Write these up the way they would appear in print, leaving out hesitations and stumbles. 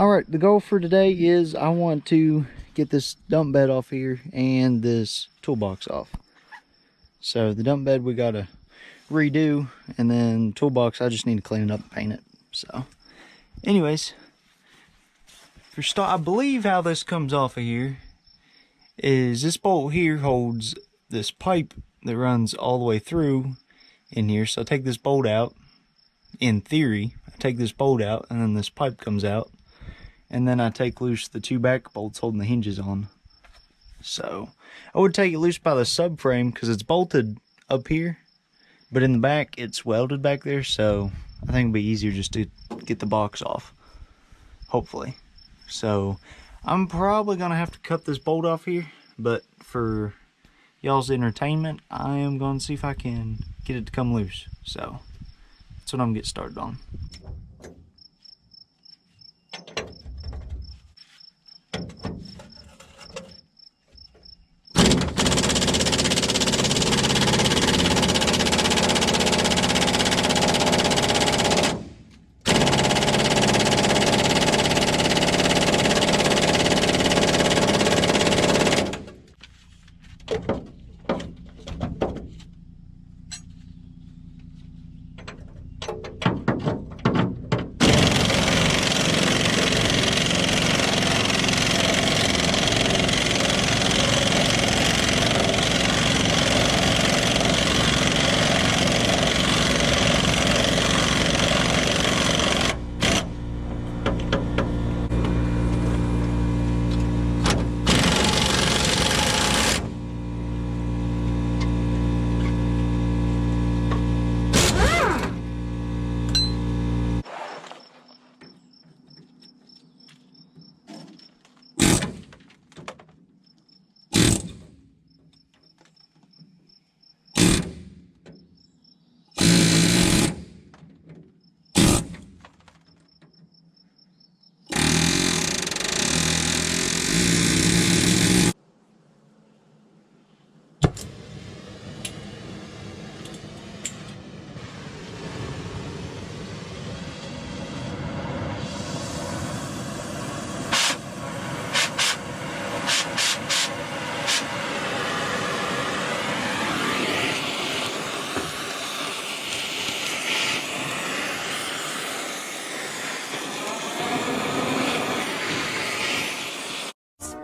Alright, the goal for today is I want to get this dump bed off here and this toolbox off. So the dump bed we gotta redo, and then toolbox I just need to clean it up and paint it. So anyways, for start, I believe how this comes off of here is this bolt here holds this pipe that runs all the way through in here. So I take this bolt out, in theory, I take this bolt out and then this pipe comes out, and then I take loose the two back bolts holding the hinges on. So I would take it loose by the subframe because it's bolted up here, but in the back it's welded back there, so I think it'll be easier just to get the box off, hopefully. So I'm probably gonna have to cut this bolt off here, but for y'all's entertainment, I am gonna see if I can get it to come loose. So that's what I'm gonna get started on.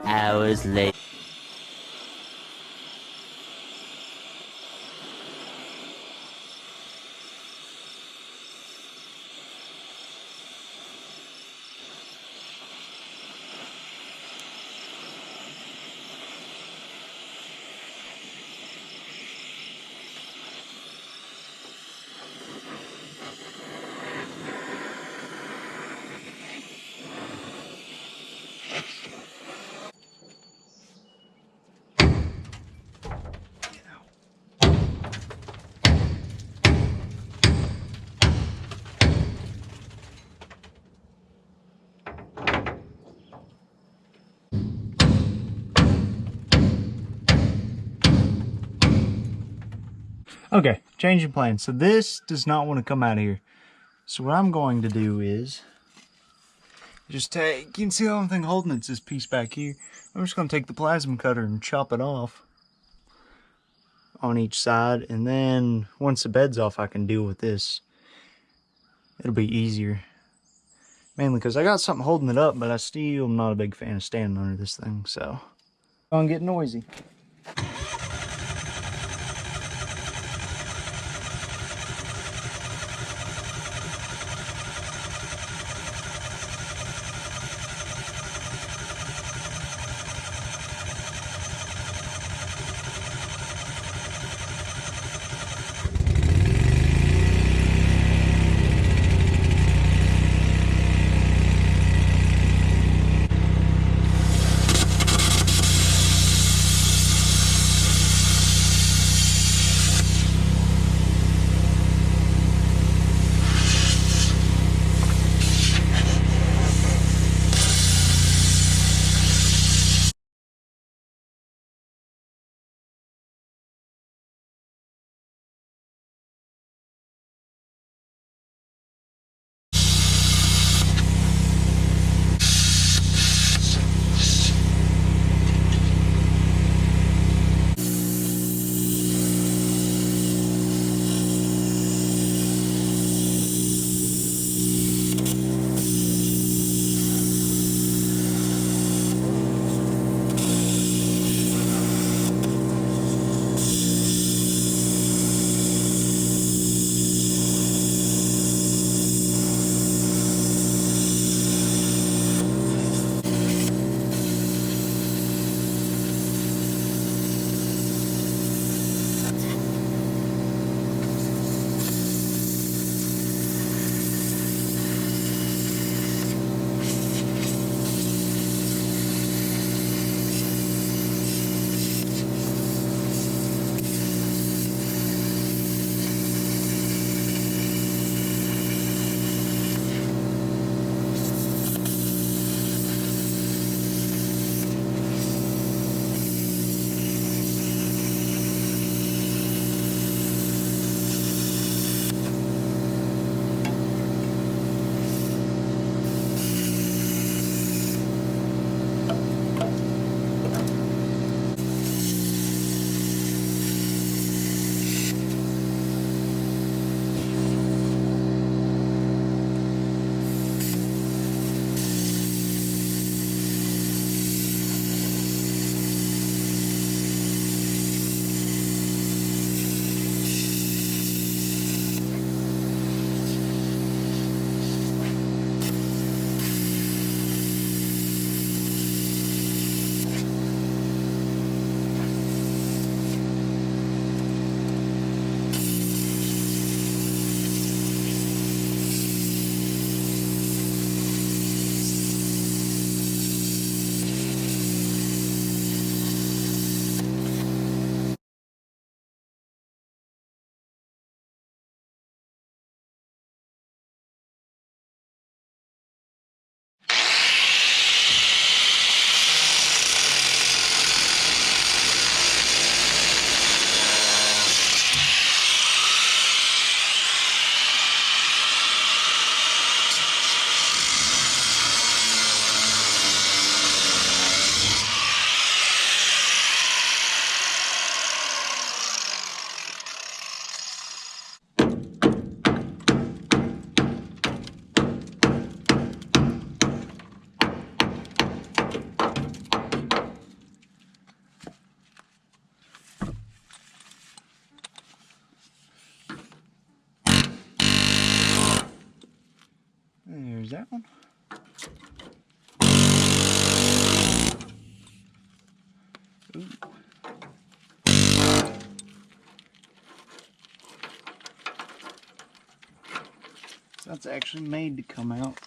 Hours later. Okay, change of plan. So this does not want to come out of here. So what I'm going to do is just take, you can see the only thing holding it's this piece back here. I'm just going to take the plasma cutter and chop it off on each side, and then once the bed's off I can deal with this. It'll be easier. Mainly because I got something holding it up, but I still am not a big fan of standing under this thing, so it's gonna get noisy. down. Ooh. That's actually made to come out.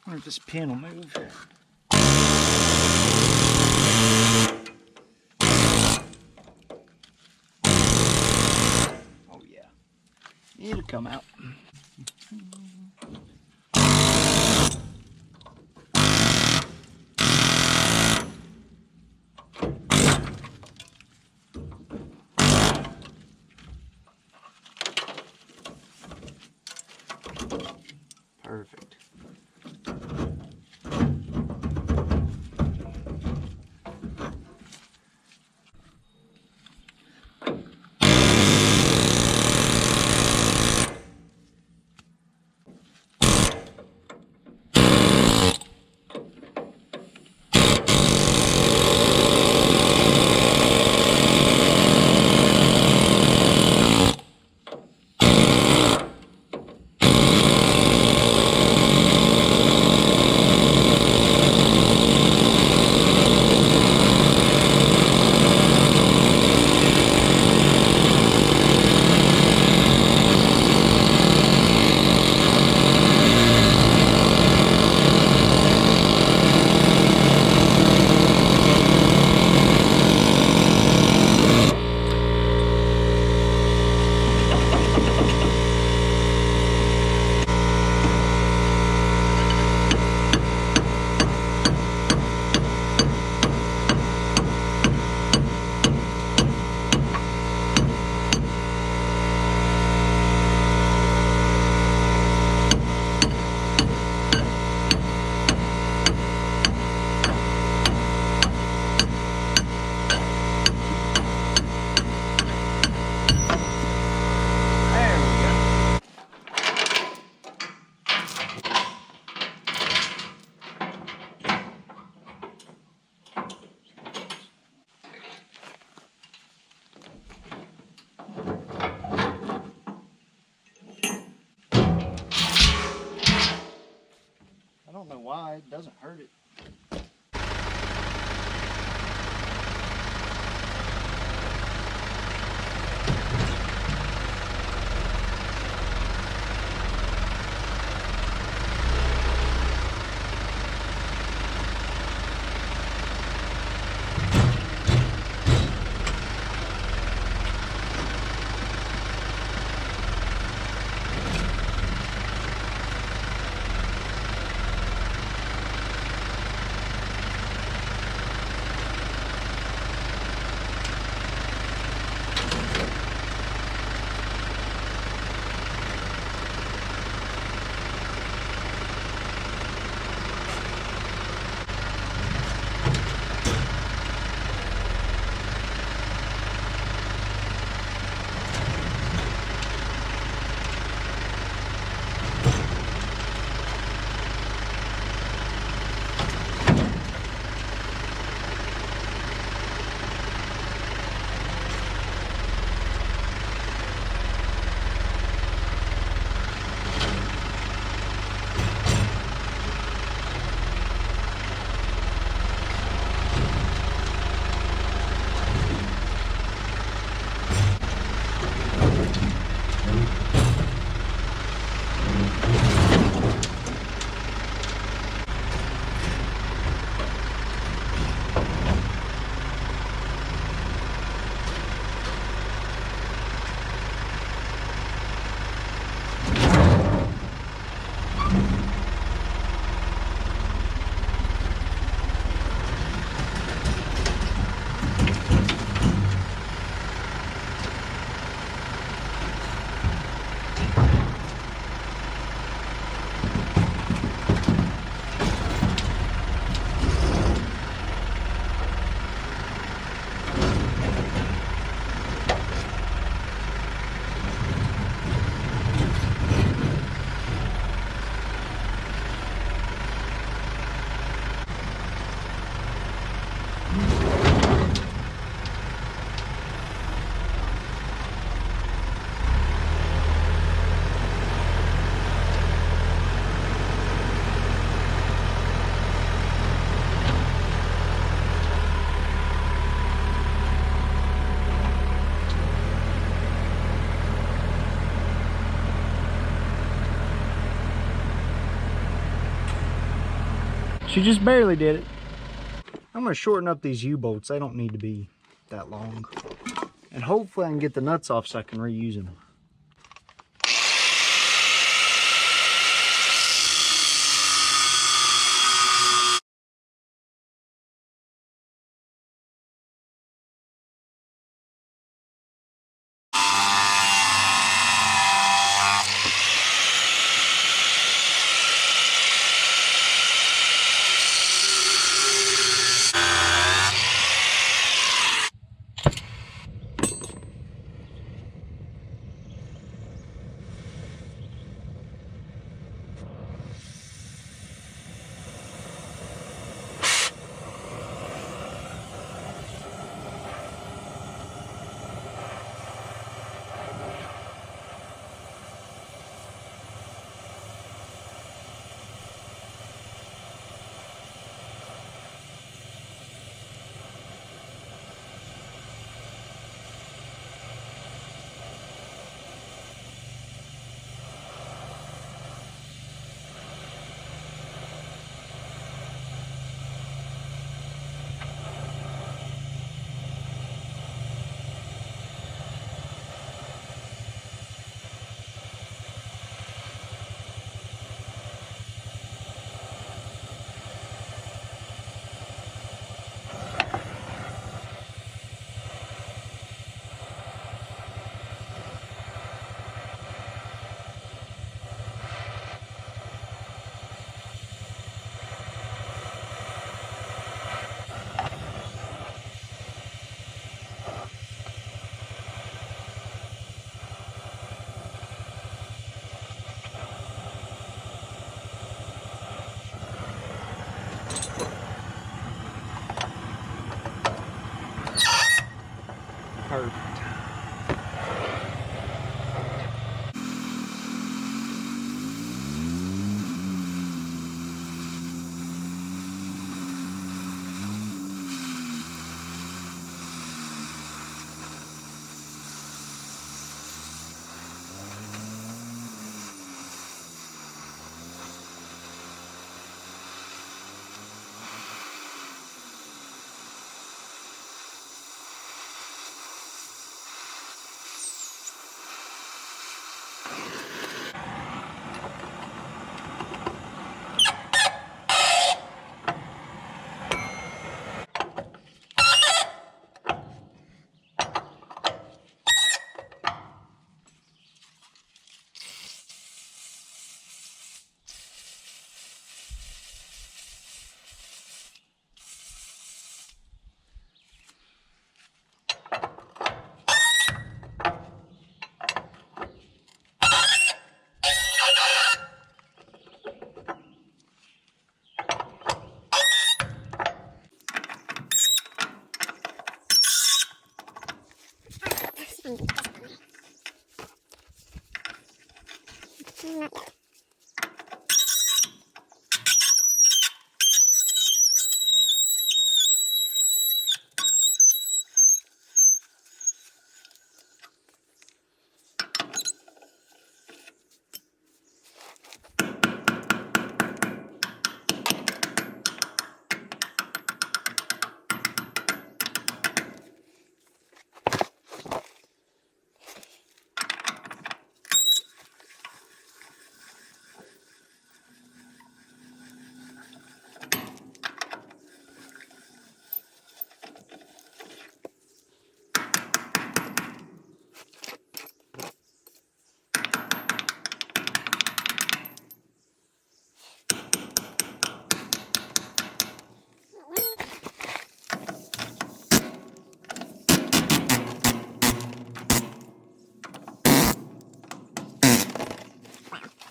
I wonder if this pin will move. Oh yeah, it'll come out. Perfect. I don't know why it doesn't hurt it. She just barely did it. I'm gonna shorten up these U-bolts. They don't need to be that long. And hopefully I can get the nuts off so I can reuse them. Perfect.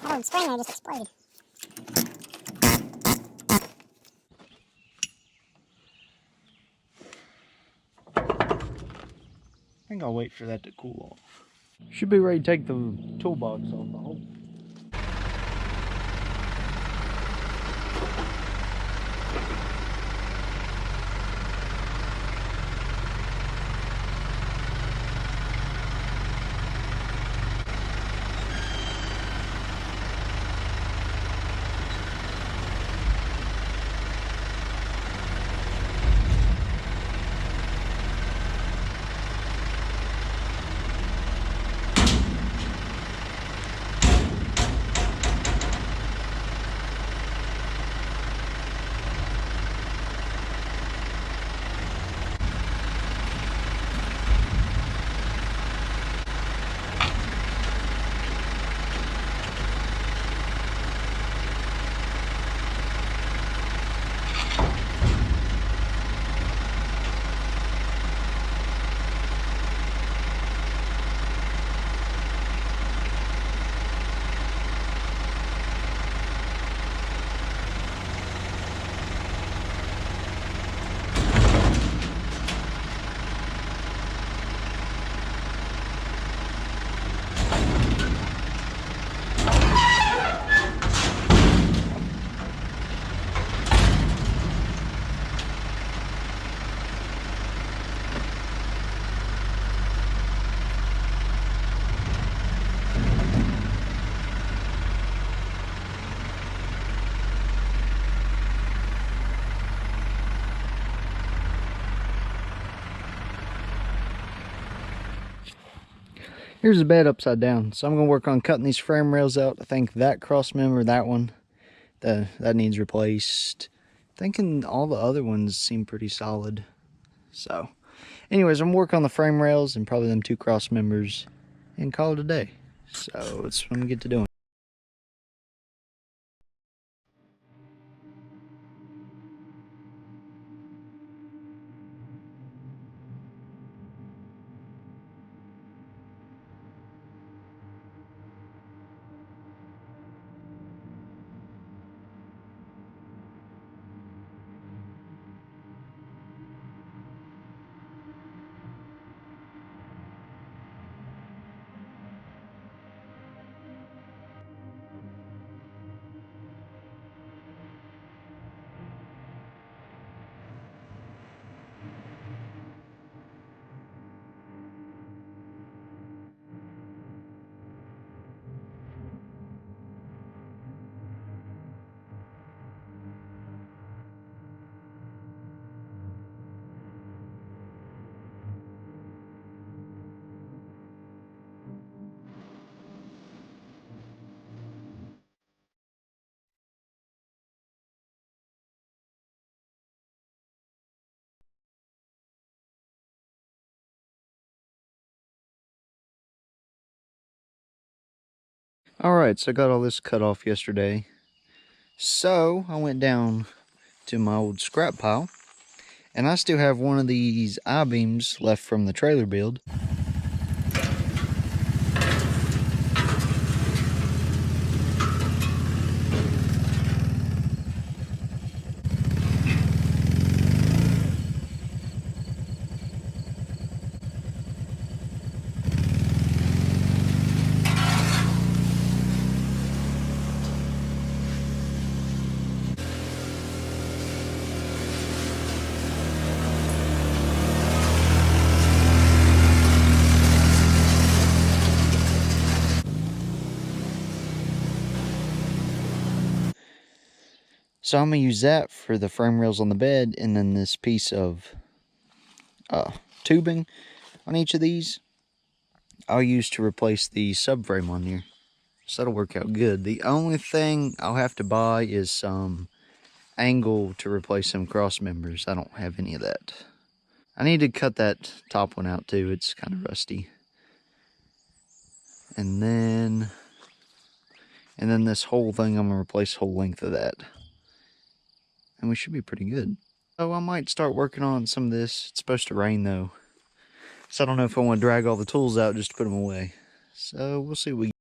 Oh, and spring there just exploded. I think I'll wait for that to cool off. Should be ready to take the toolbox off, I hope. Here's the bed upside down. So I'm going to work on cutting these frame rails out. I think that cross member, that one, that needs replaced. Thinking all the other ones seem pretty solid. So anyways, I'm working on the frame rails and probably them two cross members and call it a day. So that's what I'm going to get to doing. Alright, so I got all this cut off yesterday. So I went down to my old scrap pile, and I still have one of these I-beams left from the trailer build. So I'm going to use that for the frame rails on the bed, and then this piece of tubing on each of these I'll use to replace the subframe on here. So that'll work out good. The only thing I'll have to buy is some angle to replace some cross members. I don't have any of that. I need to cut that top one out too. It's kind of rusty. And then this whole thing, I'm going to replace the whole length of that. And we should be pretty good. So I might start working on some of this. It's supposed to rain though. So I don't know if I want to drag all the tools out just to put them away. So we'll see what we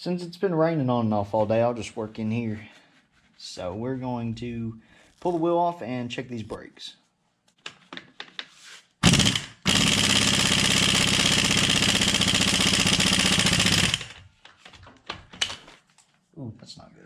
since it's been raining on and off all day, I'll just work in here. So we're going to pull the wheel off and check these brakes. Ooh, that's not good.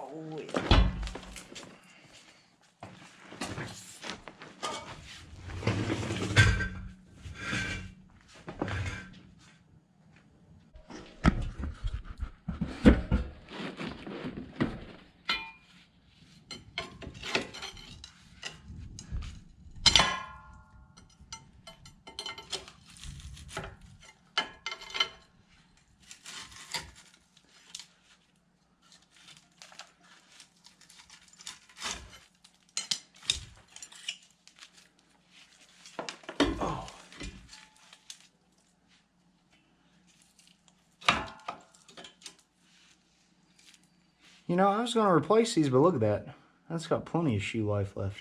Oh, yeah. Oh. You know, I was going to replace these, but look at that. That's got plenty of shoe life left.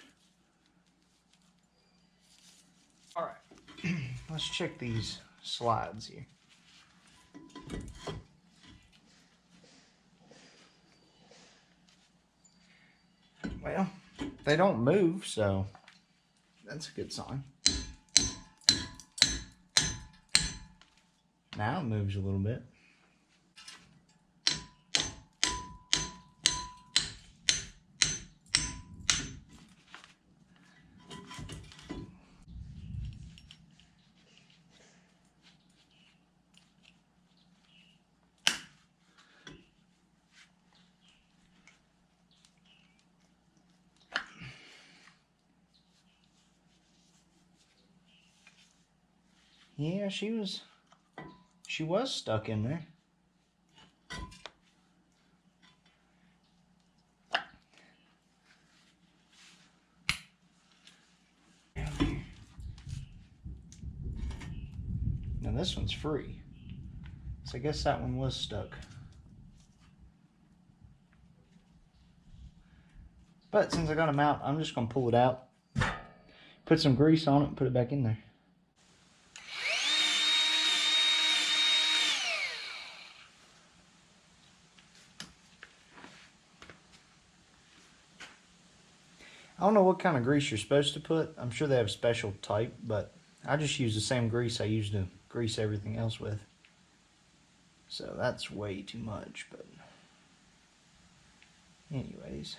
Alright, let's check these slides here. Well, they don't move, so that's a good sign. Now it moves a little bit. Yeah, she was stuck in there. Now this one's free. So I guess that one was stuck. But since I got them out, I'm just going to pull it out, put some grease on it, and put it back in there. I don't know what kind of grease you're supposed to put. I'm sure they have a special type, but I just use the same grease I use to grease everything else with. So that's way too much, but anyways.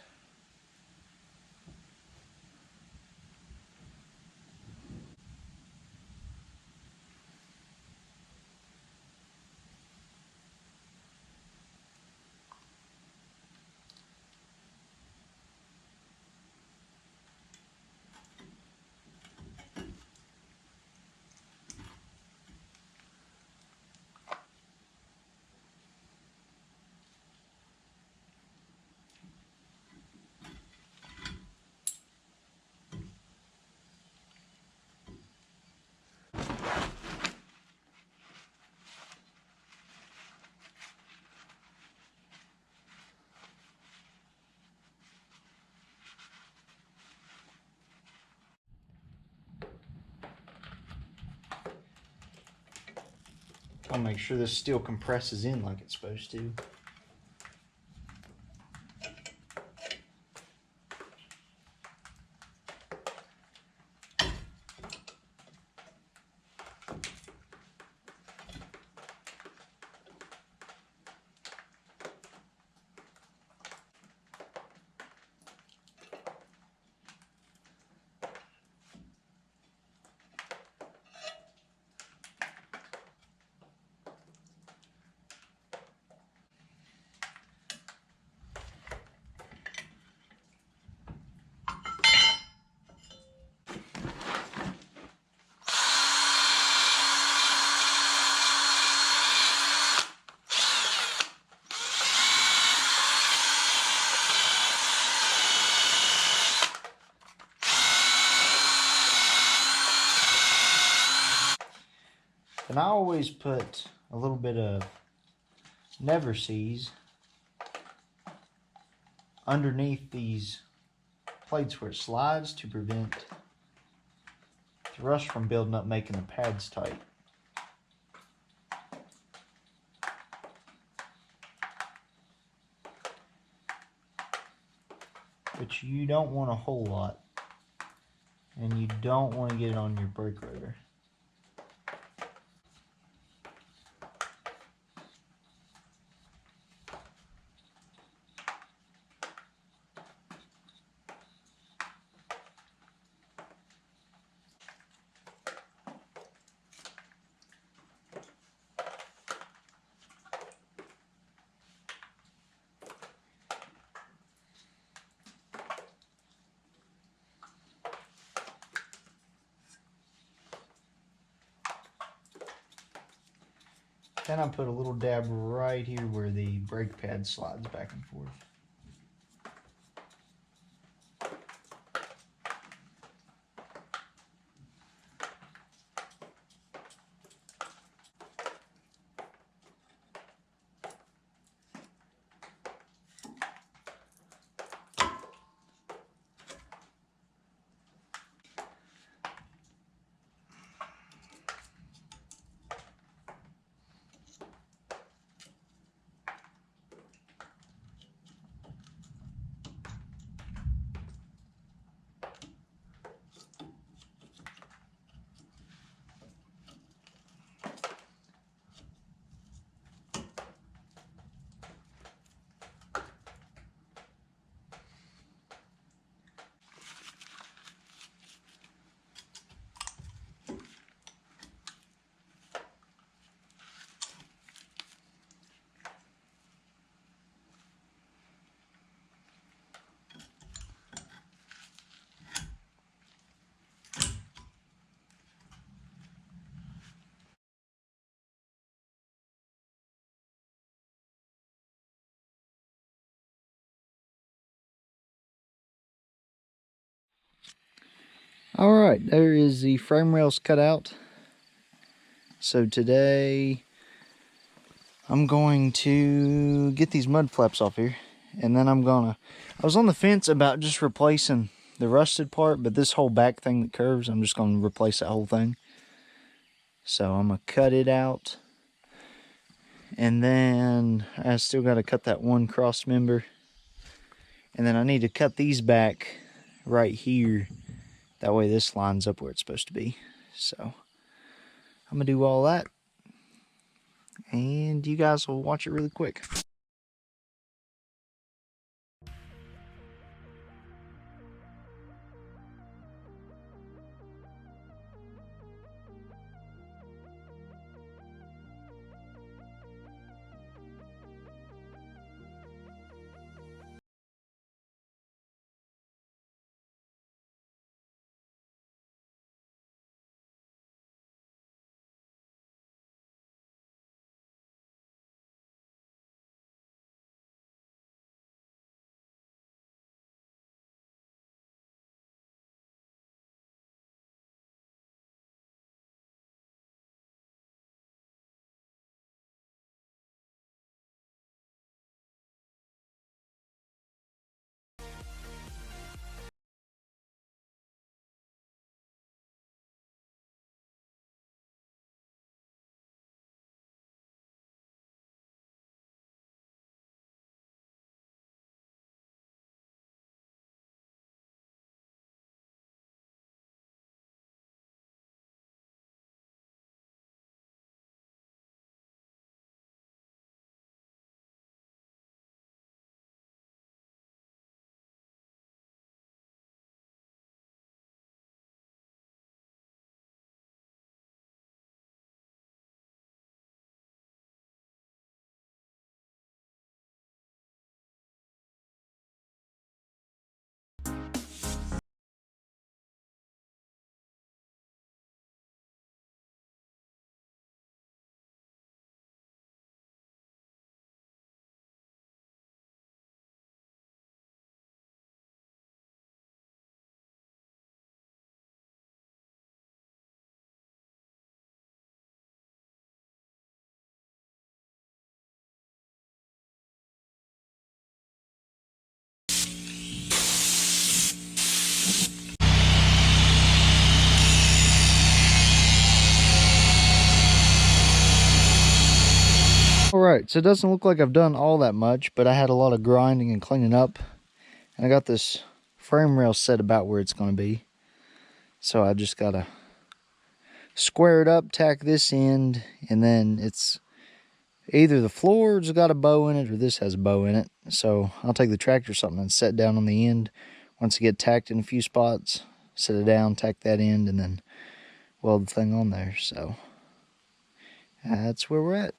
Just want to make sure this still compresses in like it's supposed to. And I always put a little bit of Never Seas underneath these plates where it slides to prevent the rust from building up, making the pads tight. But you don't want a whole lot, and you don't want to get it on your brake rotor. Then I put a little dab right here where the brake pad slides back and forth. Alright, there is the frame rails cut out. So today I'm going to get these mud flaps off here, and then I was on the fence about just replacing the rusted part, but this whole back thing that curves, I'm just going to replace that whole thing. So I'm going to cut it out, and then I still got to cut that one cross member, and then I need to cut these back right here. That way this lines up where it's supposed to be. So I'm going to do all that, and you guys will watch it really quick. Alright, so it doesn't look like I've done all that much, but I had a lot of grinding and cleaning up. And I got this frame rail set about where it's going to be. So I just got to square it up, tack this end, and then it's either the floor's got a bow in it or this has a bow in it. So I'll take the tractor or something and set down on the end. Once it gets tacked in a few spots, set it down, tack that end, and then weld the thing on there. So that's where we're at.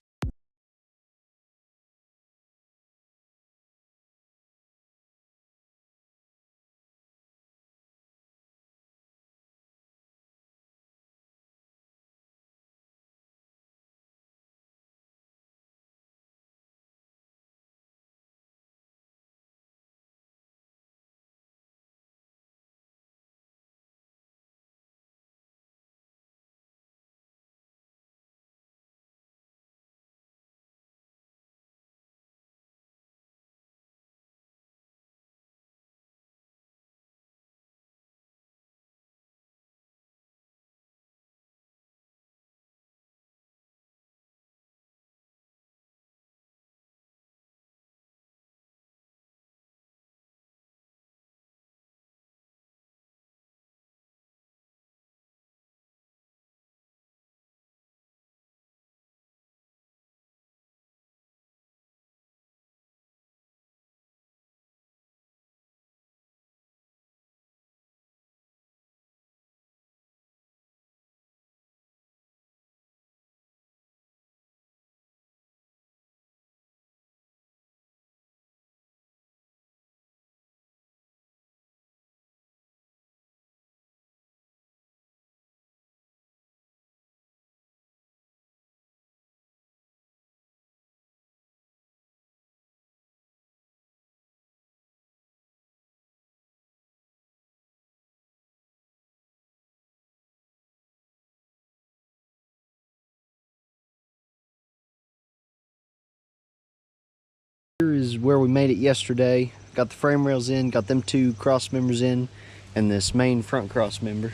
Here is where we made it yesterday. Got the frame rails in, got them two cross members in, and this main front cross member.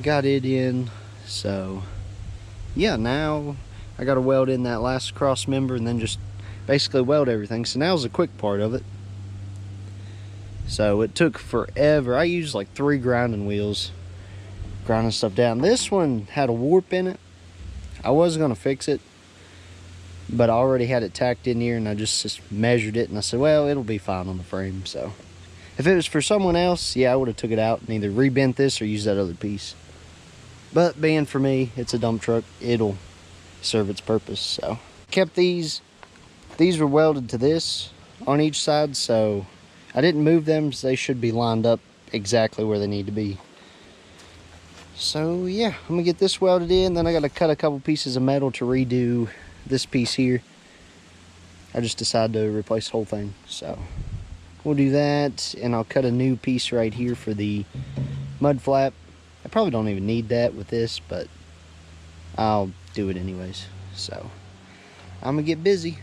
Got it in, so yeah, now I gotta weld in that last cross member and then just basically weld everything. So now's the quick part of it. So it took forever. I used like 3 grinding wheels, grinding stuff down. This one had a warp in it. I was gonna fix it, but I already had it tacked in here and I just measured it and I said, well, it'll be fine on the frame. So if it was for someone else, yeah, I would have took it out and either rebent this or used that other piece. But being for me, it's a dump truck, it'll serve its purpose. So kept these were welded to this on each side, so I didn't move them, so they should be lined up exactly where they need to be. So yeah, I'm gonna get this welded in, then I gotta cut a couple pieces of metal to redo this piece here. I just decided to replace the whole thing, so we'll do that, and I'll cut a new piece right here for the mud flap. I probably don't even need that with this, but I'll do it anyways. So I'm gonna get busy.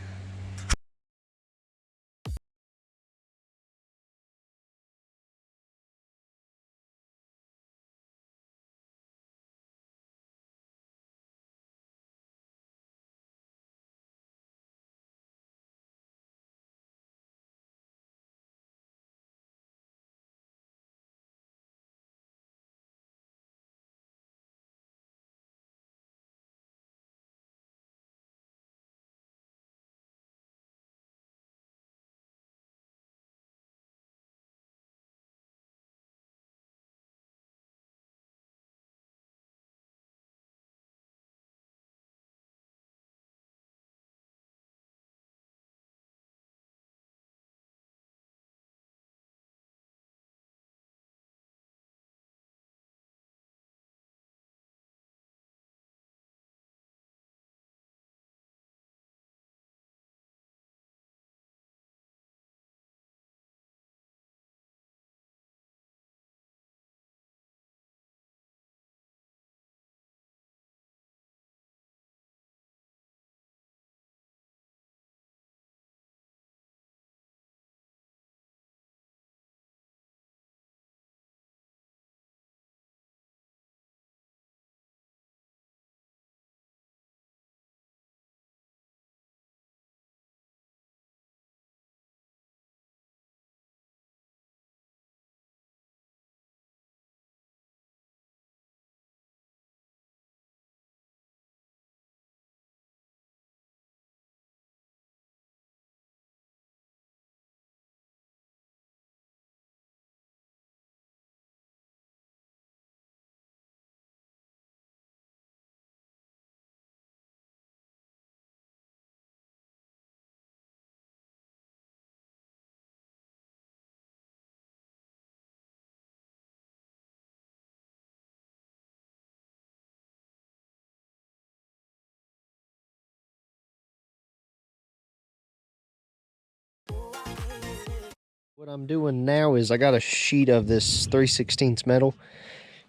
What I'm doing now is I got a sheet of this 3/16 metal,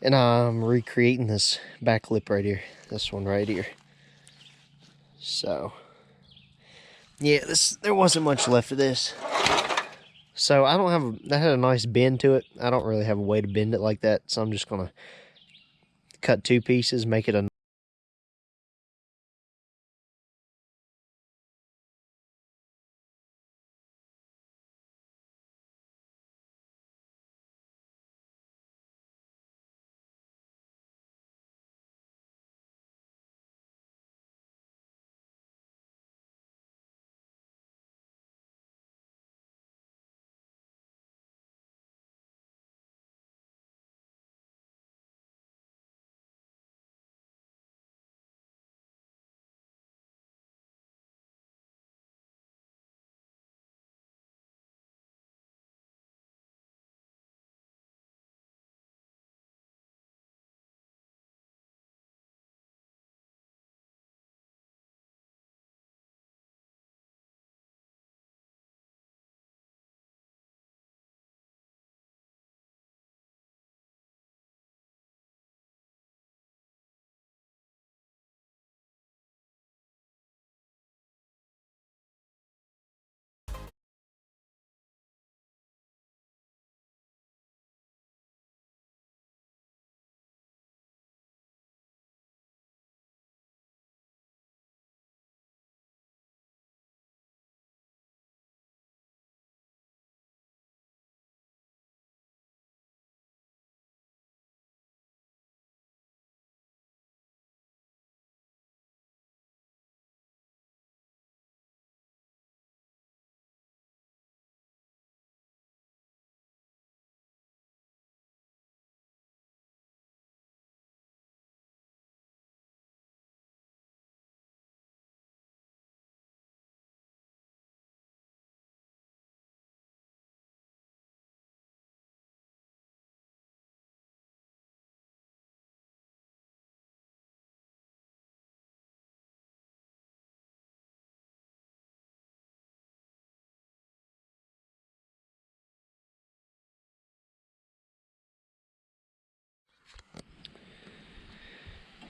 and I'm recreating this back lip right here. This one right here. So, yeah, there wasn't much left of this. So I don't have, that had a nice bend to it. I don't really have a way to bend it like that, so I'm just gonna cut 2 pieces, make it a.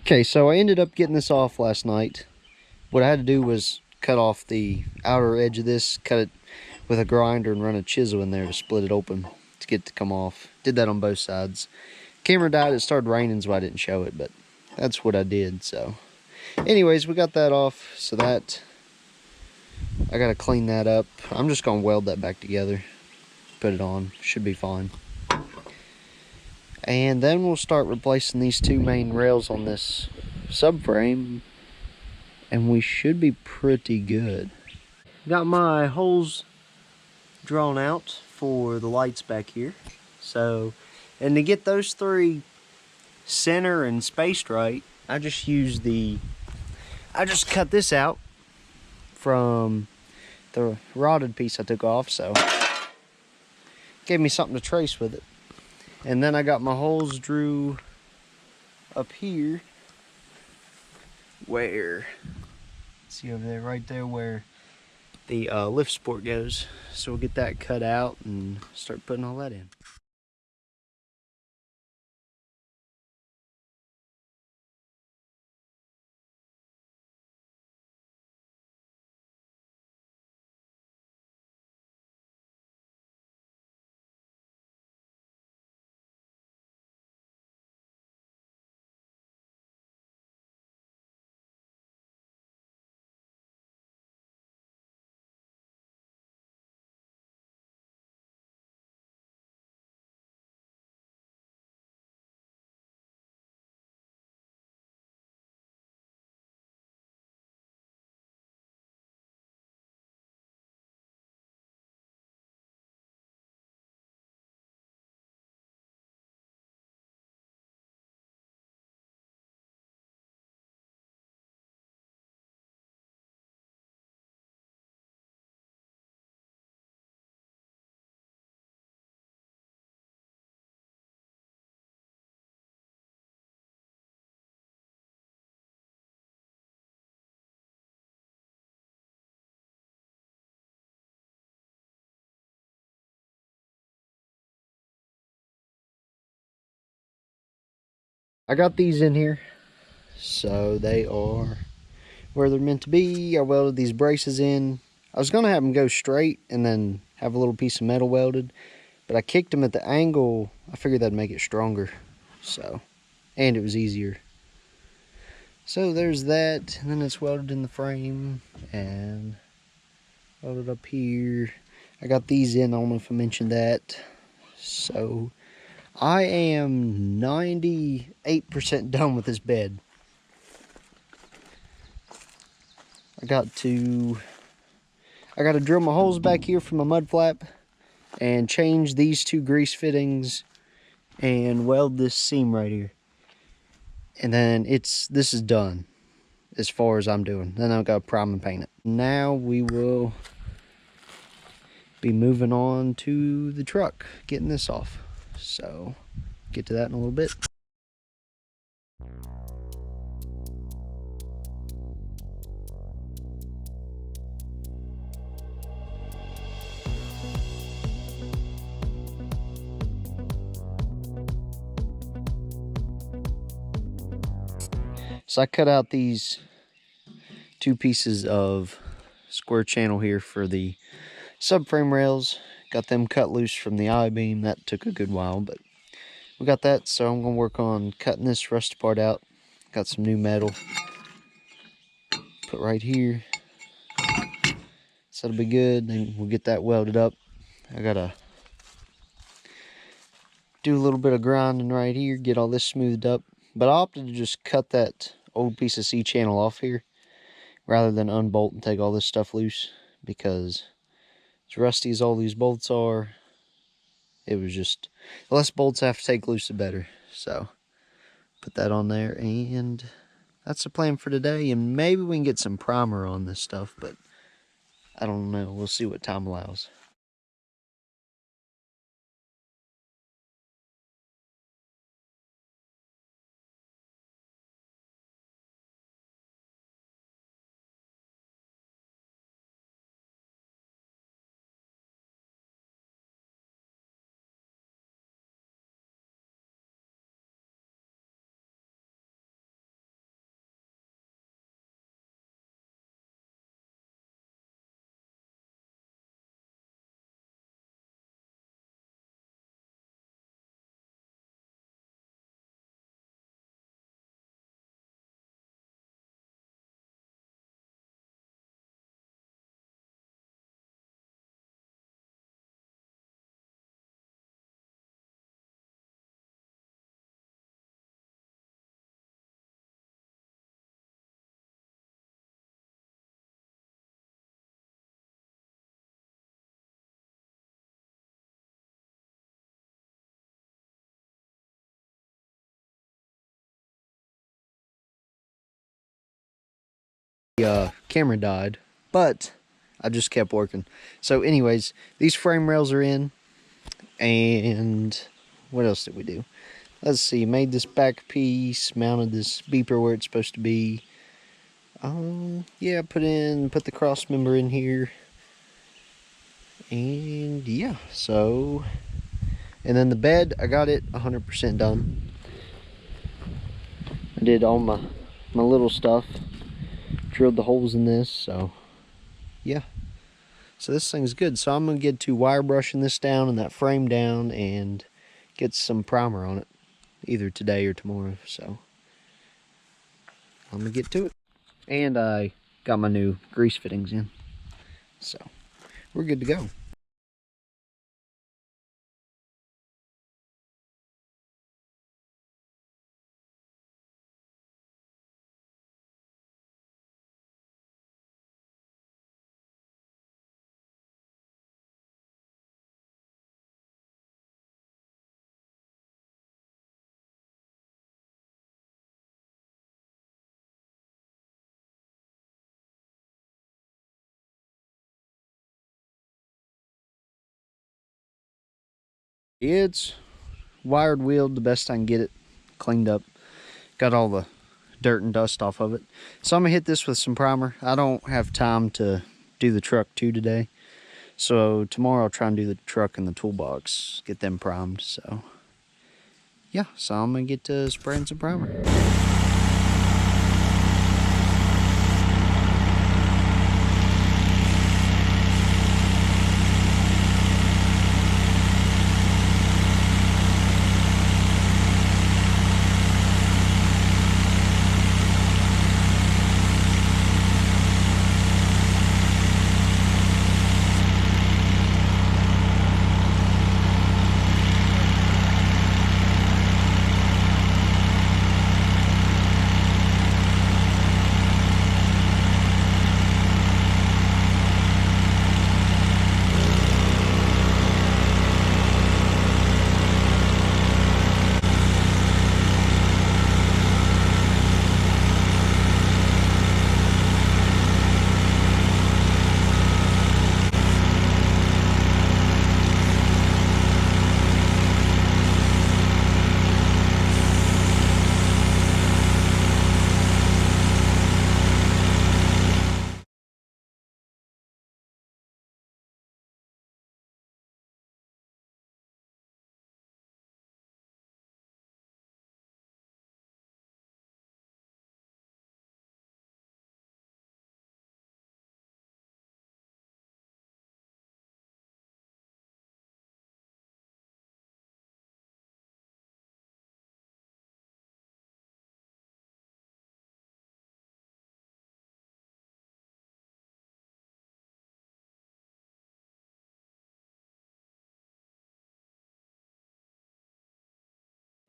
Okay, so I ended up getting this off last night. What I had to do was cut off the outer edge of this, cut it with a grinder and run a chisel in there to split it open to get it to come off. Did that on both sides. Camera died, it started raining, so I didn't show it, but that's what I did. So anyways, we got that off, so that I gotta clean that up. I'm just gonna weld that back together, put it on, should be fine. And then we'll start replacing these 2 main rails on this subframe, and we should be pretty good. Got my holes drawn out for the lights back here. So, and to get those 3 center and spaced right, I just cut this out from the rotted piece I took off, so gave me something to trace with it. And then I got my holes drew up here where, see over there, right there where the lift support goes. So we'll get that cut out and start putting all that in. I got these in here, so they are where they're meant to be. I welded these braces in. I was gonna have them go straight and then have a little piece of metal welded, but I kicked them at the angle. I figured that'd make it stronger, so, and it was easier. So there's that, and then it's welded in the frame and welded up here. I got these in, I don't know if I mentioned that. So I am 98% done with this bed. I got to drill my holes back here for my mud flap and change these two grease fittings and weld this seam right here. And then this is done as far as I'm doing. Then I've got to prime and paint it. Now we will be moving on to the truck, getting this off. So get to that in a little bit. So I cut out these two pieces of square channel here for the subframe rails. Got them cut loose from the I-beam. That took a good while, but we got that. So I'm going to work on cutting this rusty part out. Got some new metal. Put right here. So that'll be good. Then we'll get that welded up. I got to do a little bit of grinding right here, get all this smoothed up. But I opted to just cut that old piece of C-channel off here rather than unbolt and take all this stuff loose, because as rusty as all these bolts are, it was just, the less bolts I have to take loose, the better. So put that on there, and that's the plan for today. And maybe we can get some primer on this stuff, but I don't know. We'll see what time allows. The camera died, but I just kept working. So anyways, these frame rails are in, and what else did we do? Let's see, made this back piece, mounted this beeper where it's supposed to be. Yeah, put the cross member in here. And yeah, so, and then the bed, I got it 100% done. I did all my little stuff, drilled the holes in this, so yeah. So this thing's good. So I'm gonna get to wire brushing this down and that frame down and get some primer on it, either today or tomorrow. So I'm gonna get to it. And I got my new grease fittings in, so we're good to go. It's wired wheeled the best I can get it, cleaned up, got all the dirt and dust off of it. So I'm gonna hit this with some primer. I don't have time to do the truck too today, so tomorrow I'll try and do the truck and the toolbox, get them primed. So yeah, so I'm gonna get to spraying some primer.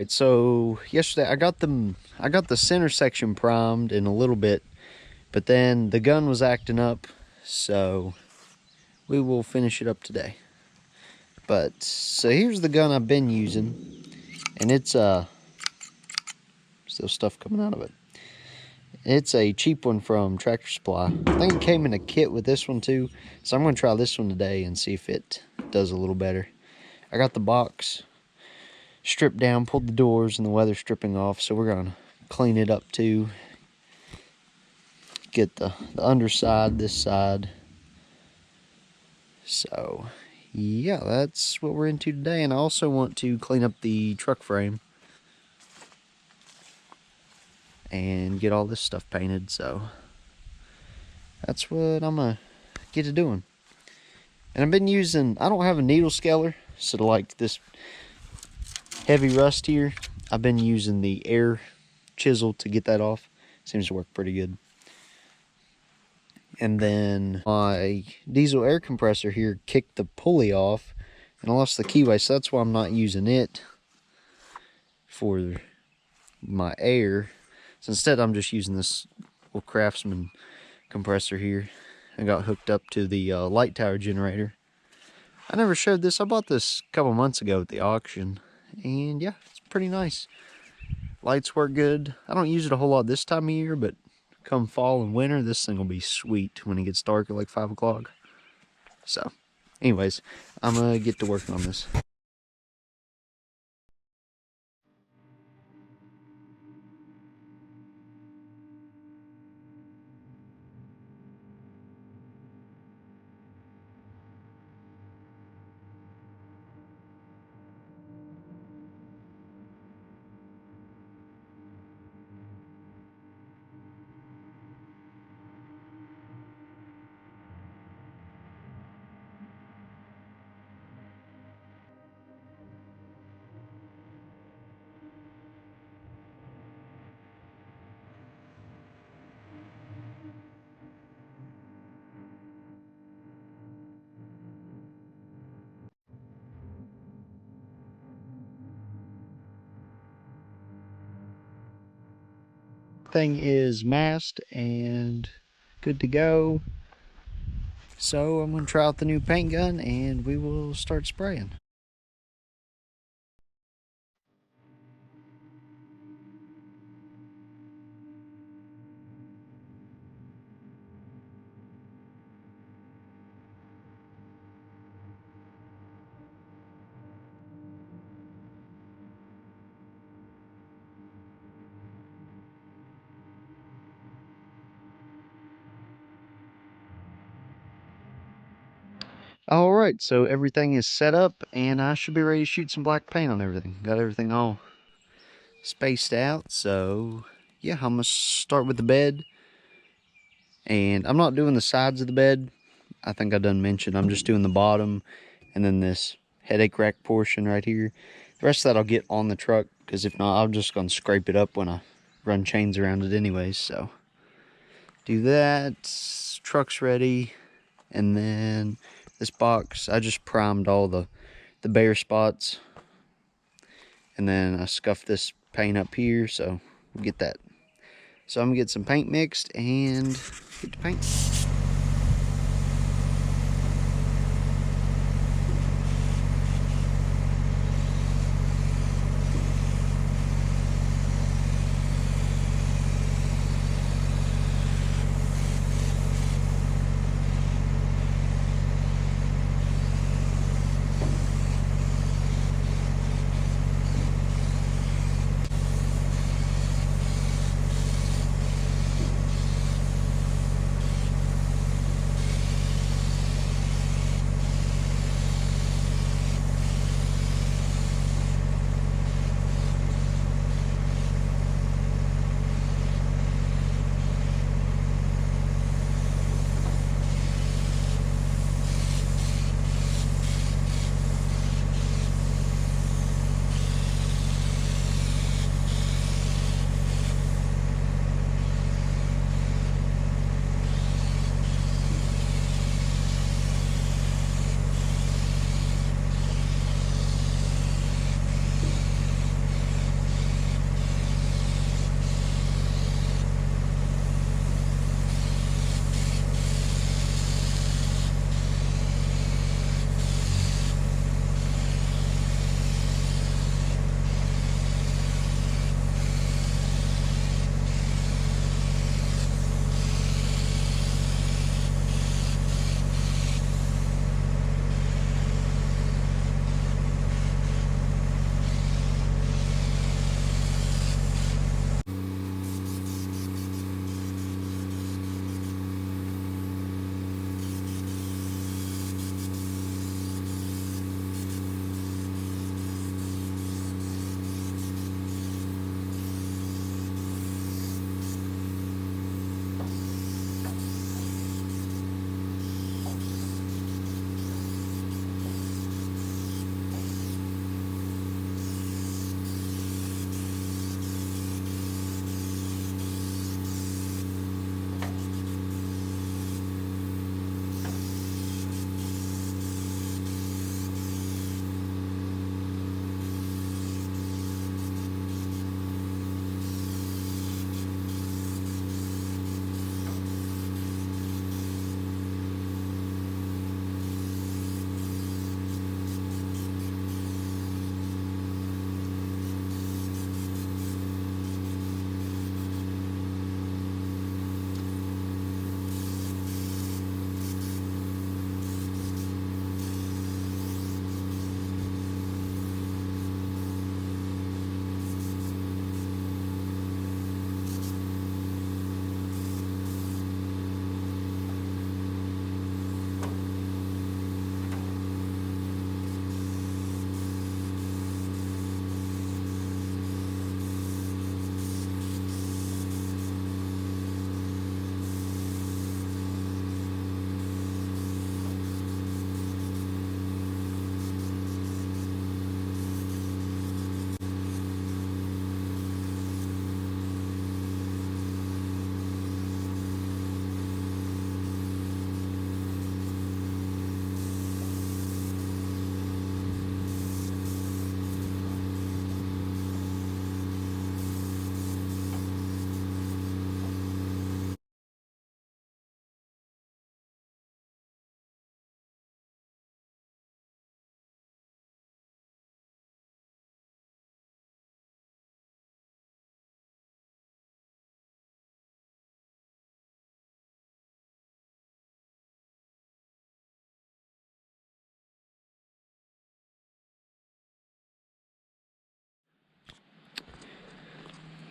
So yesterday I got the center section primed in a little bit, but then the gun was acting up, so we will finish it up today. But so here's the gun I've been using, and it's still stuff coming out of it. It's a cheap one from Tractor Supply. I think it came in a kit with this one too, so I'm gonna try this one today and see if it does a little better. I got the box stripped down, pulled the doors and the weather stripping off, so we're gonna clean it up too. Get the underside, this side. So yeah, that's what we're into today. And I also want to clean up the truck frame and get all this stuff painted, so that's what I'm gonna get to doing. And I've been using, I don't have a needle scaler, so like this heavy rust here, I've been using the air chisel to get that off. Seems to work pretty good. And then my diesel air compressor here kicked the pulley off and I lost the keyway, so that's why I'm not using it for my air. So instead I'm just using this little Craftsman compressor here. I got hooked up to the light tower generator. I never showed this. I bought this a couple months ago at the auction, and yeah, it's pretty nice. Lights work good. I don't use it a whole lot this time of year, but come fall and winter, this thing will be sweet when it gets dark at like 5 o'clock. So, anyways, I'm gonna get to working on this. Thing is masked and good to go. So I'm gonna try out the new paint gun and we will start spraying. All right, so everything is set up and I should be ready to shoot some black paint on everything. Got everything all spaced out. So yeah, I'm gonna start with the bed, and I'm not doing the sides of the bed. I think I done mentioned I'm just doing the bottom and then this headache rack portion right here. The rest of that I'll get on the truck, because if not, I'm just gonna scrape it up when I run chains around it anyways. So do that. Truck's ready. And then this box, I just primed all the bare spots, and then I scuffed this paint up here, so we'll get that. So I'm gonna get some paint mixed and get to paint.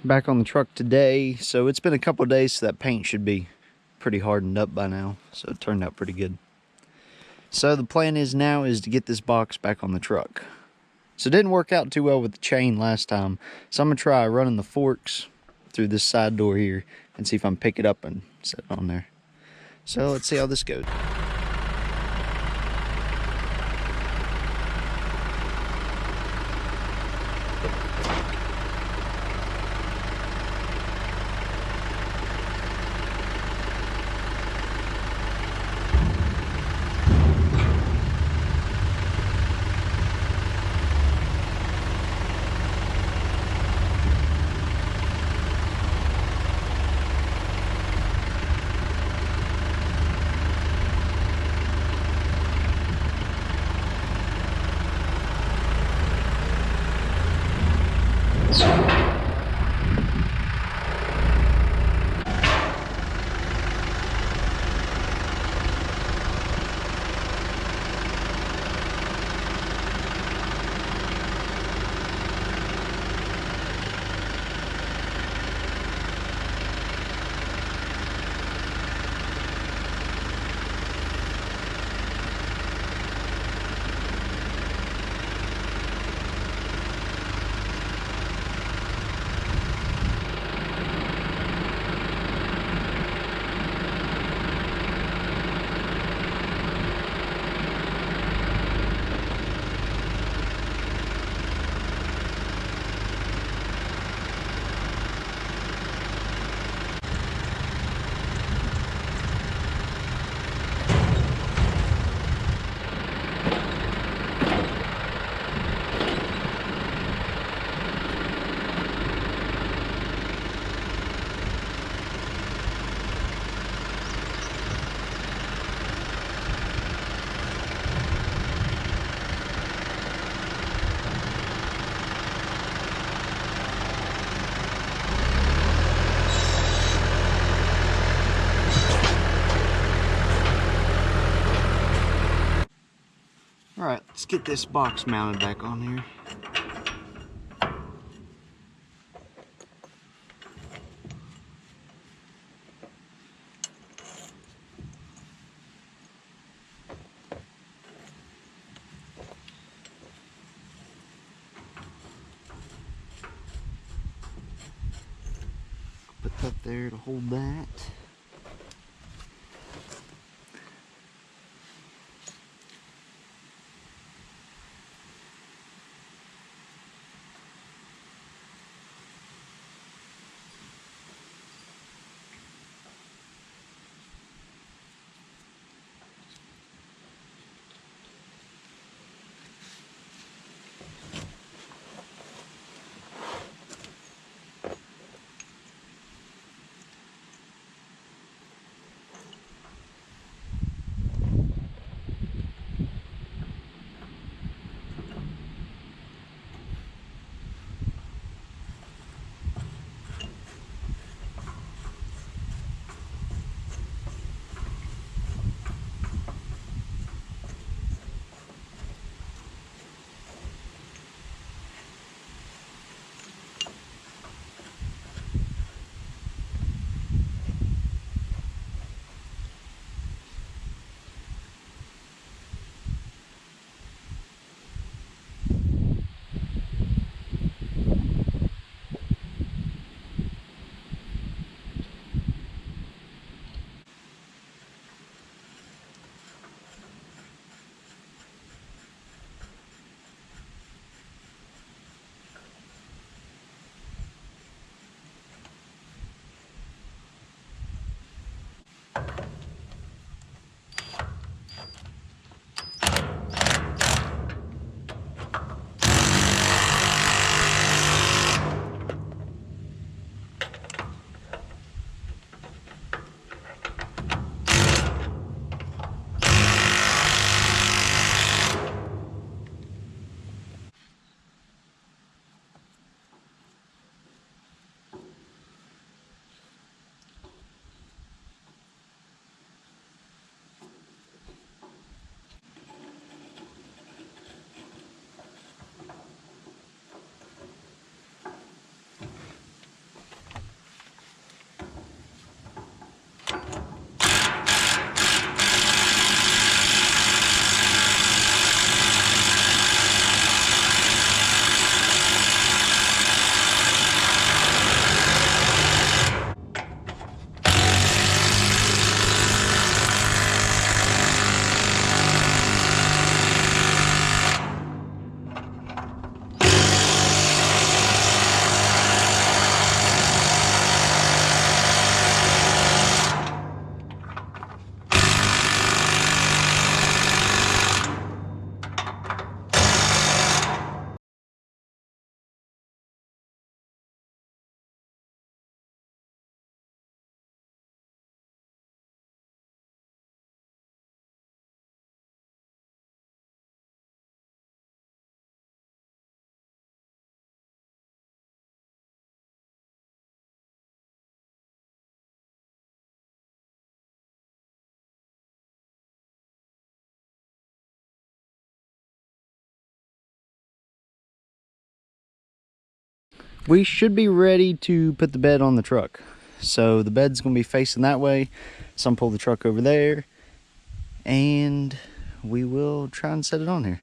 Back on the truck today. So it's been a couple of days, so that paint should be pretty hardened up by now. So it turned out pretty good. So the plan is now is to get this box back on the truck. So it didn't work out too well with the chain last time. So I'm gonna try running the forks through this side door here and see if I can pick it up and set it on there. So let's see how this goes. Alright, let's get this box mounted back on here. Put that there to hold that. we should be ready to put the bed on the truck. So the bed's gonna be facing that way. So I'm pull the truck over there and we will try and set it on here.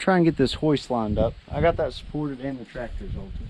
try and get this hoist lined up. I got that supported and the tractor's altered.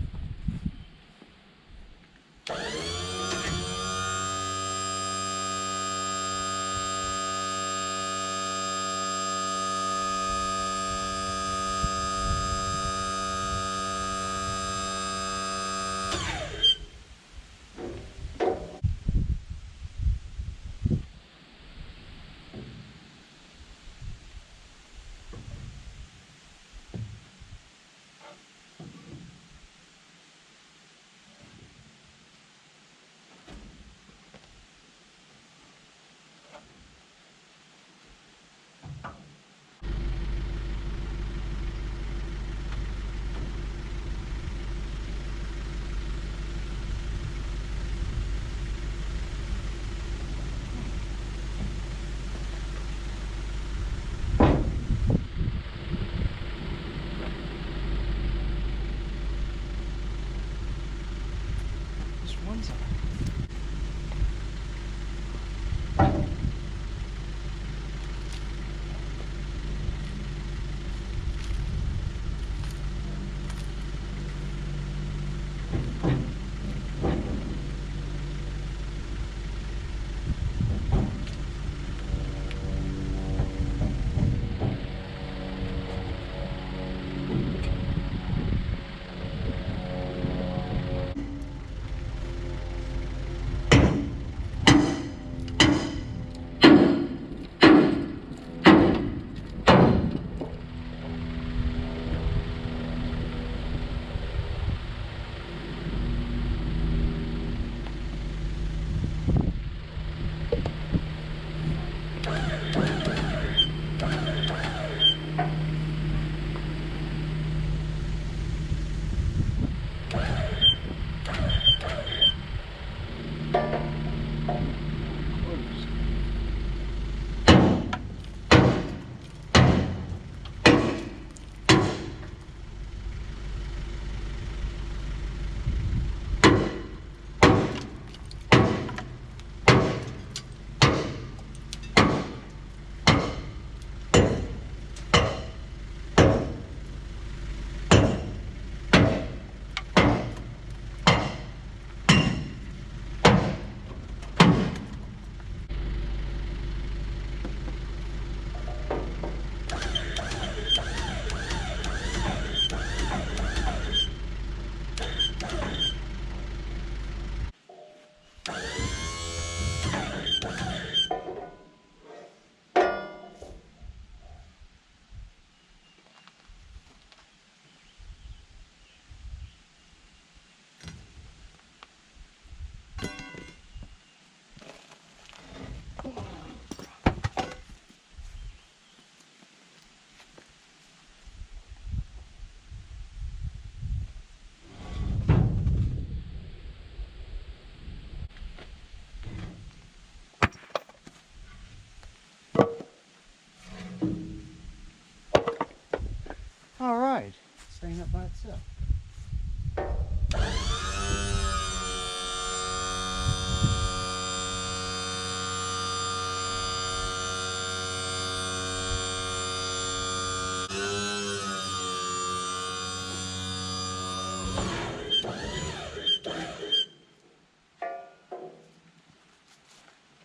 All right, staying up by itself.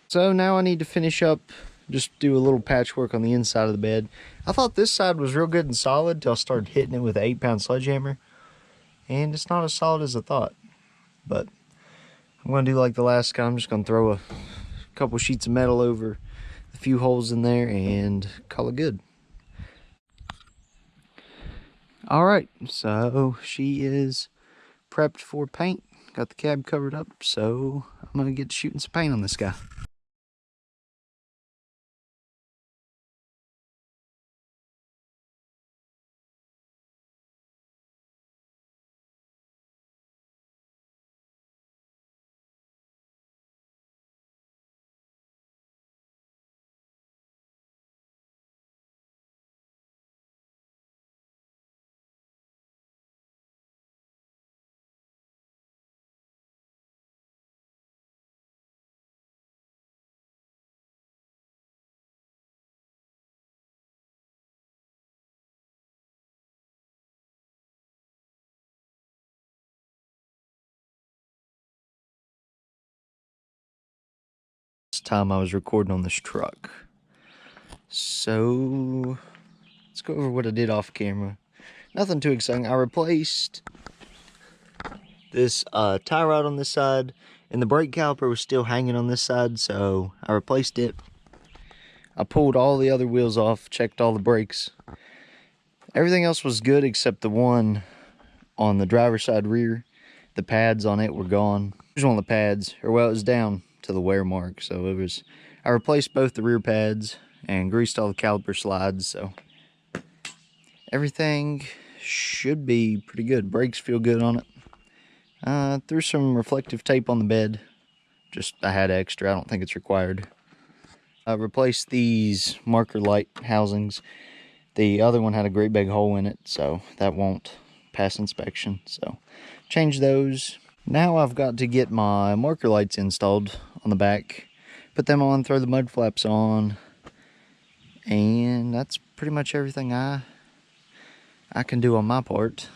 So now I need to finish up, just do a little patchwork on the inside of the bed. I thought this side was real good and solid till I started hitting it with an 8-pound sledgehammer. And it's not as solid as I thought. But I'm going to do like the last guy. I'm just going to throw a couple sheets of metal over a few holes in there and call it good. Alright, so she is prepped for paint. Got the cab covered up, so I'm going to get shooting some paint on this guy. This time I was recording on this truck. So let's go over what I did off camera. Nothing too exciting. I replaced this tie rod on this side, and the brake caliper was still hanging on this side, so I replaced it. I pulled all the other wheels off, checked all the brakes. Everything else was good except the one on the driver's side rear. The pads on it were gone. Here's one of the pads, or well, it was down to the wear mark, so it was. I replaced both the rear pads and greased all the caliper slides, so everything should be pretty good. Brakes feel good on it. Threw some reflective tape on the bed. Just I had extra. I don't think it's required. I replaced these marker light housings. The other one had a great big hole in it, so that won't pass inspection. So change those. Now I've got to get my marker lights installed on the back, put them on, throw the mud flaps on, and that's pretty much everything I can do on my part,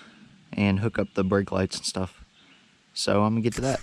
and hook up the brake lights and stuff. So I'm gonna get to that.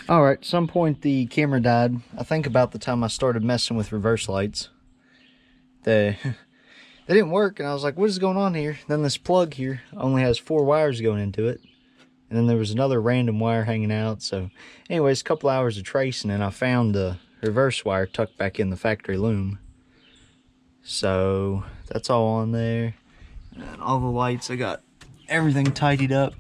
Alright, some point the camera died. I think about the time I started messing with reverse lights. They didn't work, and I was like, what is going on here? Then this plug here only has 4 wires going into it. And then there was another random wire hanging out. So anyways, a couple hours of tracing, and I found the reverse wire tucked back in the factory loom. So that's all on there. And all the lights, I got everything tidied up,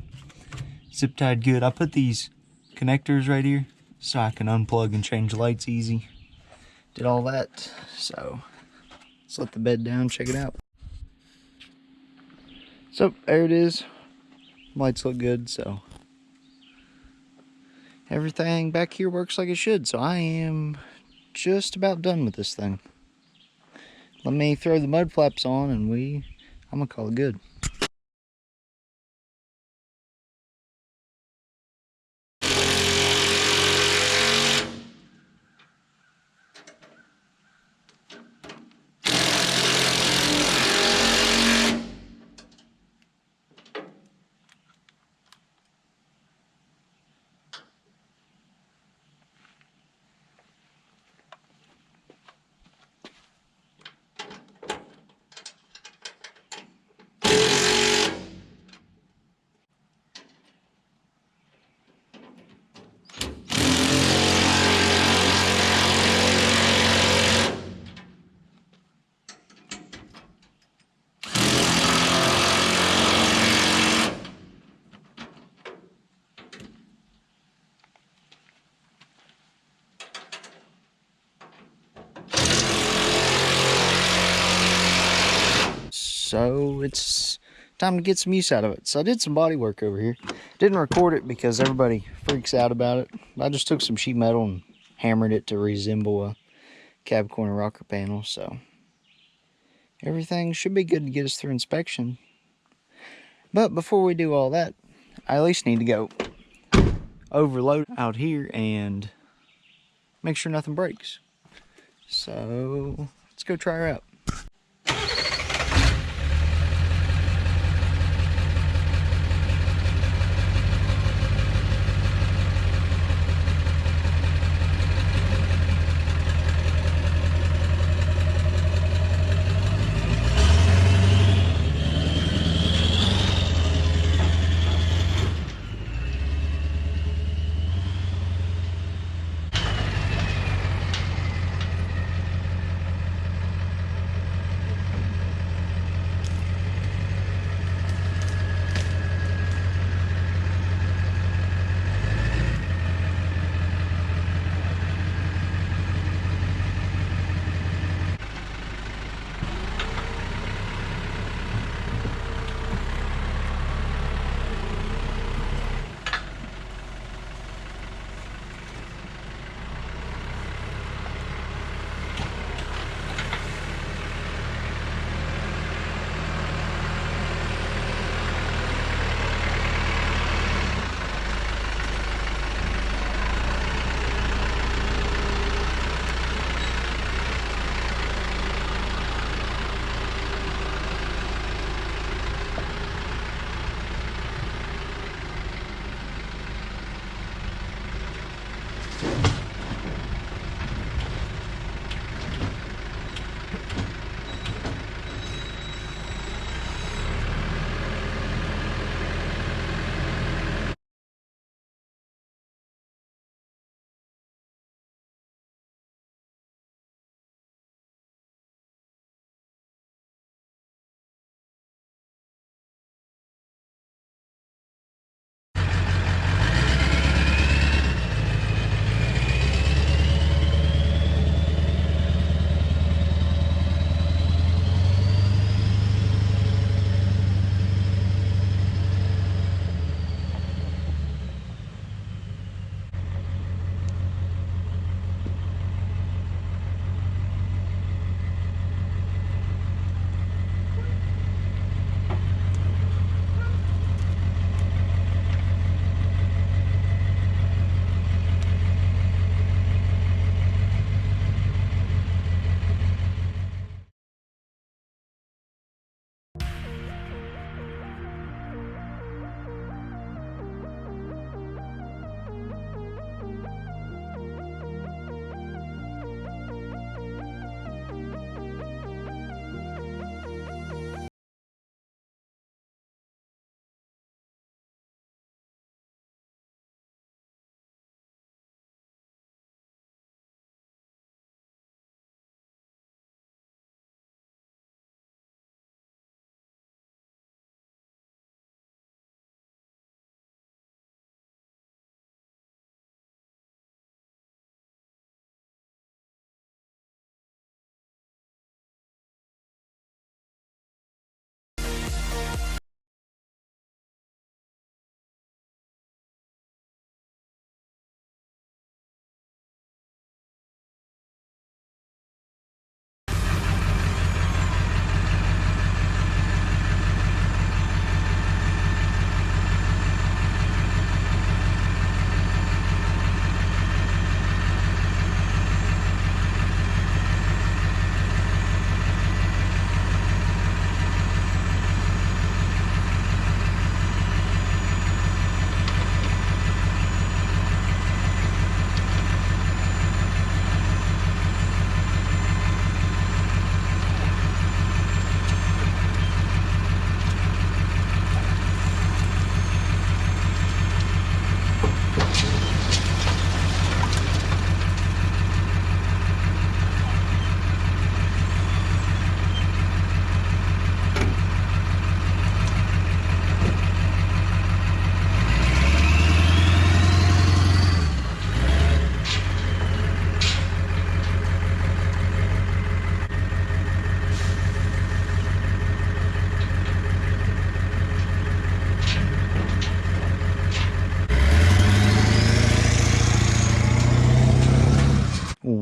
zip tied good. I put these connectors right here so I can unplug and change lights easy. Did all that. So let's let the bed down, check it out. So there it is. Lights look good, so everything back here works like it should. So I am just about done with this thing. Let me throw the mud flaps on, and I'm gonna call it good. So it's time to get some use out of it. So I did some body work over here. Didn't record it because everybody freaks out about it. I just took some sheet metal and hammered it to resemble a cab corner rocker panel. So everything should be good to get us through inspection. But before we do all that, I at least need to go overload out here and make sure nothing breaks. So let's go try her out.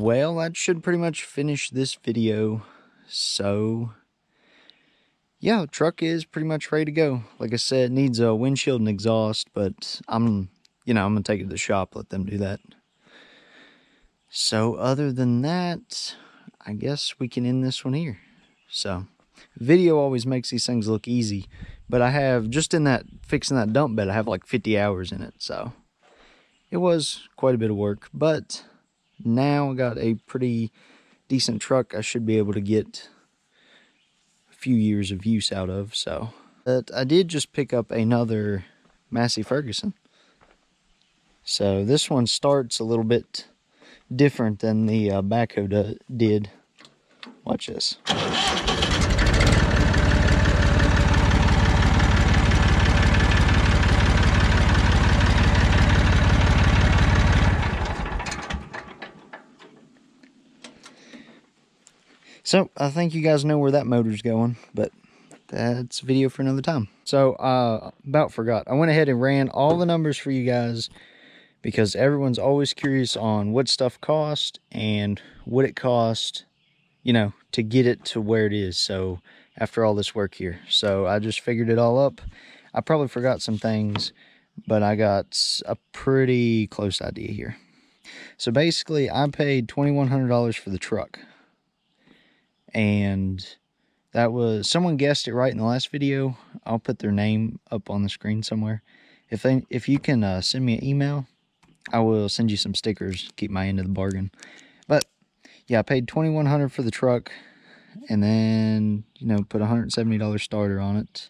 well, that should pretty much finish this video. So yeah, the truck is pretty much ready to go. Like I said, it needs a windshield and exhaust, but I'm gonna take it to the shop, let them do that. So other than that, I guess we can end this one here. So video always makes these things look easy, but I have, just in that fixing that dump bed, I have like 50 hours in it. So it was quite a bit of work, but now I got a pretty decent truck I should be able to get a few years of use out of. So, but I did just pick up another Massey Ferguson. So this one starts a little bit different than the backhoe did. Watch this. So I think you guys know where that motor's going, but that's a video for another time. So about forgot. I went ahead and ran all the numbers for you guys because everyone's always curious on what stuff cost and what it cost, you know, to get it to where it is. So after all this work here, so I just figured it all up. I probably forgot some things, but I got a pretty close idea here. So basically I paid $2,100 for the truck, and that was, someone guessed it right in the last video. I'll put their name up on the screen somewhere. If you can send me an email, I will send you some stickers, keep my end of the bargain. But yeah, I paid $2,100 for the truck, and then, you know, put a $170 starter on it.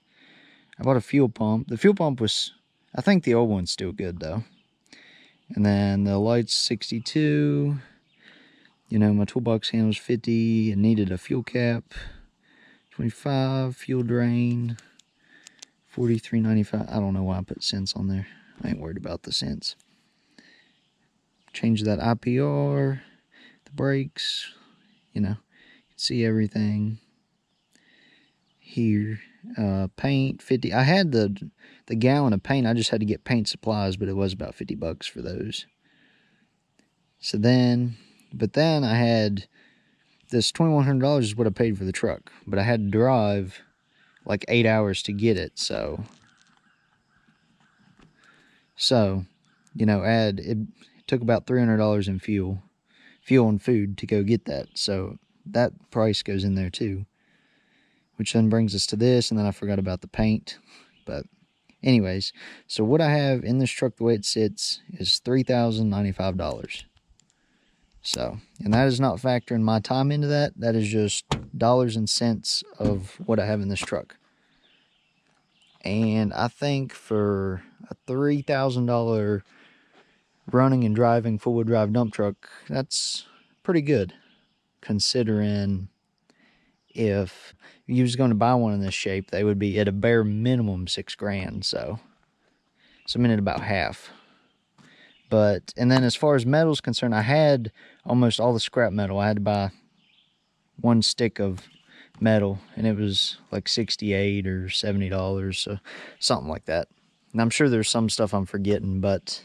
I bought a fuel pump. The fuel pump was, I think the old one's still good though. And then the lights, 62. You know, my toolbox handle was 50. It needed a fuel cap, 25. Fuel drain, 43.95. I don't know why I put cents on there. I ain't worried about the cents. Change that IPR, the brakes, you know, you can see everything here. Paint, 50. I had the gallon of paint. I just had to get paint supplies, but it was about 50 bucks for those. So then, but then I had this $2,100 is what I paid for the truck, but I had to drive like 8 hours to get it. So you know, it took about $300 in fuel and food to go get that. So that price goes in there too, which then brings us to this. And then I forgot about the paint. But anyways, so what I have in this truck, the way it sits, is $3,095. So, and that is not factoring my time into that. That is just dollars and cents of what I have in this truck. And I think for a $3,000 running and driving full-wheel drive dump truck, that's pretty good, considering if you was going to buy one in this shape, they would be at a bare minimum $6,000. So I'm in at about half. But, and then as far as metal's concerned, I had almost all the scrap metal. I had to buy one stick of metal, and it was like $68 or $70, so something like that. And I'm sure there's some stuff I'm forgetting, but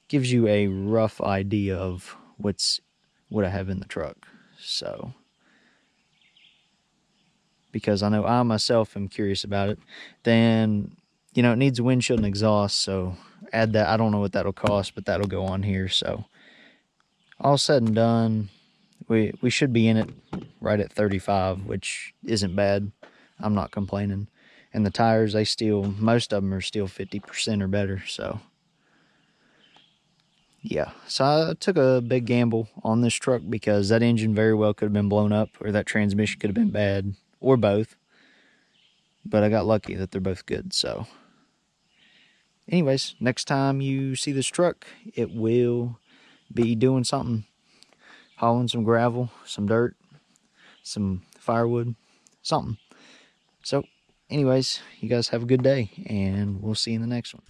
gives you a rough idea of what I have in the truck. So, because I know I myself am curious about it. Then, you know, it needs a windshield and exhaust, so add that. I don't know what that'll cost, but that'll go on here. So all said and done, we should be in it right at 35, which isn't bad. I'm not complaining. And the tires, most of them are still 50% or better. So yeah, so I took a big gamble on this truck because that engine very well could have been blown up, or that transmission could have been bad, or both. But I got lucky that they're both good. So anyways, next time you see this truck, it will be doing something, hauling some gravel, some dirt, some firewood, something. So anyways, you guys have a good day, and we'll see you in the next one.